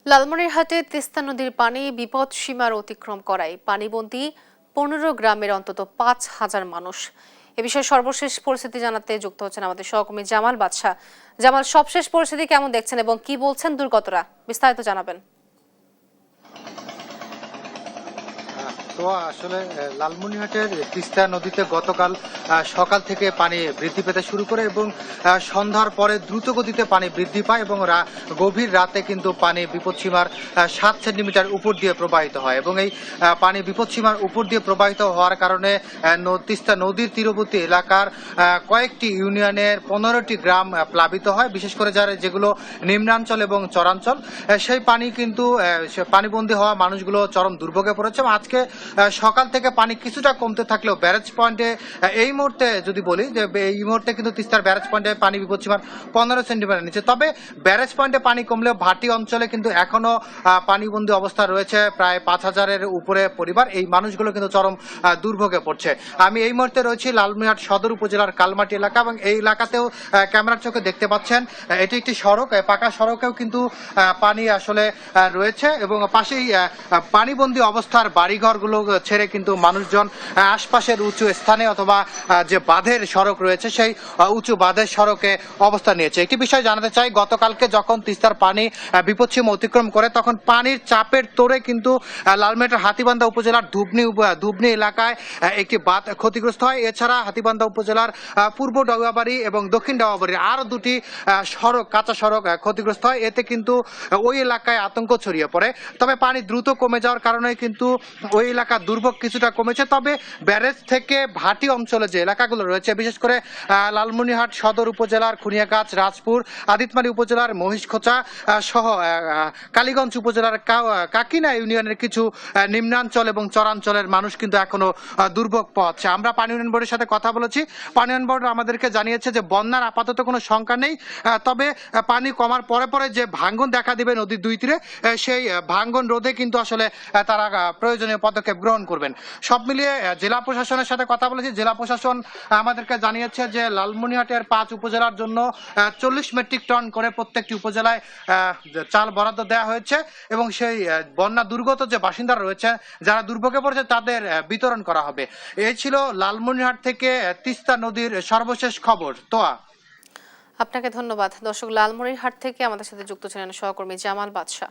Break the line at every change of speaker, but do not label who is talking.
লালমনিরহাটে তিস্তা নদীর পানি বিপদ সীমার অতিক্রম করায় পানিবন্দী 15 গ্রামের অন্তত 5,000 মানুষ। এ বিষয়ে সর্বশেষ পরিস্থিতি জানাতে যুক্ত হচ্ছেন আমাদের সহকর্মী জামাল বাদশা। জামাল, সবশেষ পরিস্থিতি কেমন দেখছেন এবং কি বলছেন দুর্গতরা, বিস্তারিত জানাবেন।
তো আসলে লালমনিরহাটের তিস্তা নদীতে গতকাল সকাল থেকে পানি বৃদ্ধি পেতে শুরু করে এবং সন্ধ্যার পরে দ্রুত গতিতে পানি বৃদ্ধি পায় এবং গভীর রাতে কিন্তু পানি বিপদসীমার 7 সেন্টিমিটার উপর দিয়ে প্রবাহিত হয় এবং এই পানি বিপদসীমার উপর দিয়ে প্রবাহিত হওয়ার কারণে তিস্তা নদীর তীরবর্তী এলাকার কয়েকটি ইউনিয়নের 15টি গ্রাম প্লাবিত হয়, বিশেষ করে যেগুলো নিম্নাঞ্চল এবং চরাঞ্চল। সেই পানি কিন্তু পানিবন্দী হওয়া মানুষগুলো চরম দুর্ভোগে পড়েছে। আজকে সকাল থেকে পানি কিছুটা কমতে থাকলেও ব্যারেজ পয়েন্টে এই মুহূর্তে যদি বলি যে এই মুহূর্তে কিন্তু তিস্তার ব্যারেজ পয়েন্টে পানি বিপদসীমার 15 সেন্টিমিটার নিচে। তবে ব্যারেজ পয়েন্টে পানি কমলেও ভাটি অঞ্চলে কিন্তু এখনো পানিবন্দী অবস্থা রয়েছে প্রায় 5,000-এর উপরে পরিবার। এই মানুষগুলো কিন্তু চরম দুর্ভোগে পড়ছে। আমি এই মুহূর্তে রয়েছি লালমনিরহাট সদর উপজেলার কালমাটি এলাকা এবং এই এলাকাতেও ক্যামেরার চোখে দেখতে পাচ্ছেন এটি একটি সড়ক, পাকা সড়কেও কিন্তু পানি আসলে রয়েছে এবং পাশেই পানিবন্দী অবস্থার বাড়িঘরগুলো ছেড়ে কিন্তু মানুষজন আশপাশের উঁচু স্থানে অথবা যে বাঁধের সড়ক রয়েছে সেই উঁচু বাঁধের সড়কে অবস্থান নিয়েছে। একটি বিষয় জানাতে চাই, গতকালকে যখন তিস্তার পানি বিপদসীমা অতিক্রম করে তখন পানির চাপের তোড়ে কিন্তু লালমনিরহাটের হাতীবান্ধা উপজেলার ধুবনি এলাকায় একটি বাঁধ ক্ষতিগ্রস্ত হয়। এছাড়া হাতীবান্ধা উপজেলার পূর্ব ডাউয়াবাড়ি এবং দক্ষিণ ডাউয়াবাড়ির আরও দুটি সড়ক, কাঁচা সড়ক ক্ষতিগ্রস্ত হয়। এতে কিন্তু ওই এলাকায় আতঙ্ক ছড়িয়ে পড়ে। তবে পানি দ্রুত কমে যাওয়ার কারণে কিন্তু ওই এলাকার দুর্ভোগ কিছুটা কমেছে। তবে ব্যারেজ থেকে ভাটি অঞ্চলে যে এলাকাগুলো রয়েছে, বিশেষ করে লালমনিরহাট সদর উপজেলার খুনিয়াগাছ, রাজপুর, আদিতমারি উপজেলার মহিষখোঁচা সহ কালীগঞ্জ উপজেলার কাকিনা ইউনিয়নের কিছু নিম্নাঞ্চল এবং চরাঞ্চলের মানুষ কিন্তু এখনো দুর্ভোগ পাচ্ছে। আমরা পানি উন্নয়ন বোর্ডের সাথে কথা বলেছি। পানি উন্নয়ন বোর্ড আমাদেরকে জানিয়েছে যে বন্যার আপাতত কোনো শঙ্কা নেই, তবে পানি কমার পরে পরে যে ভাঙ্গন দেখা দিবে নদীর দুই তীরে, সেই ভাঙ্গন রোধে কিন্তু আসলে তারা প্রয়োজনীয় পদক্ষেপ গ্রহণ করবেন। সব মিলিয়ে জেলা প্রশাসনের সাথে কথা বলেছি। জেলা প্রশাসন আমাদেরকে জানিয়েছে যে লালমনিরহাটের 5 উপজেলার জন্য 40 মেট্রিক টন করে প্রত্যেকটি উপজেলায় চাল বরাদ্দ দেওয়া হয়েছে এবং সেই বন্যা দুর্গত যে বাসিন্দারা রয়েছে, যারা দুর্ভোগে পড়েছে, তাদের বিতরণ করা হবে। এই ছিল লালমনিরহাট থেকে তিস্তা নদীর সর্বশেষ খবর। তোয়া,
আপনাকে ধন্যবাদ। দর্শক, লালমনিরহাট থেকে আমাদের সাথে যুক্ত ছিলেন সহকর্মী জামাল বাদশা।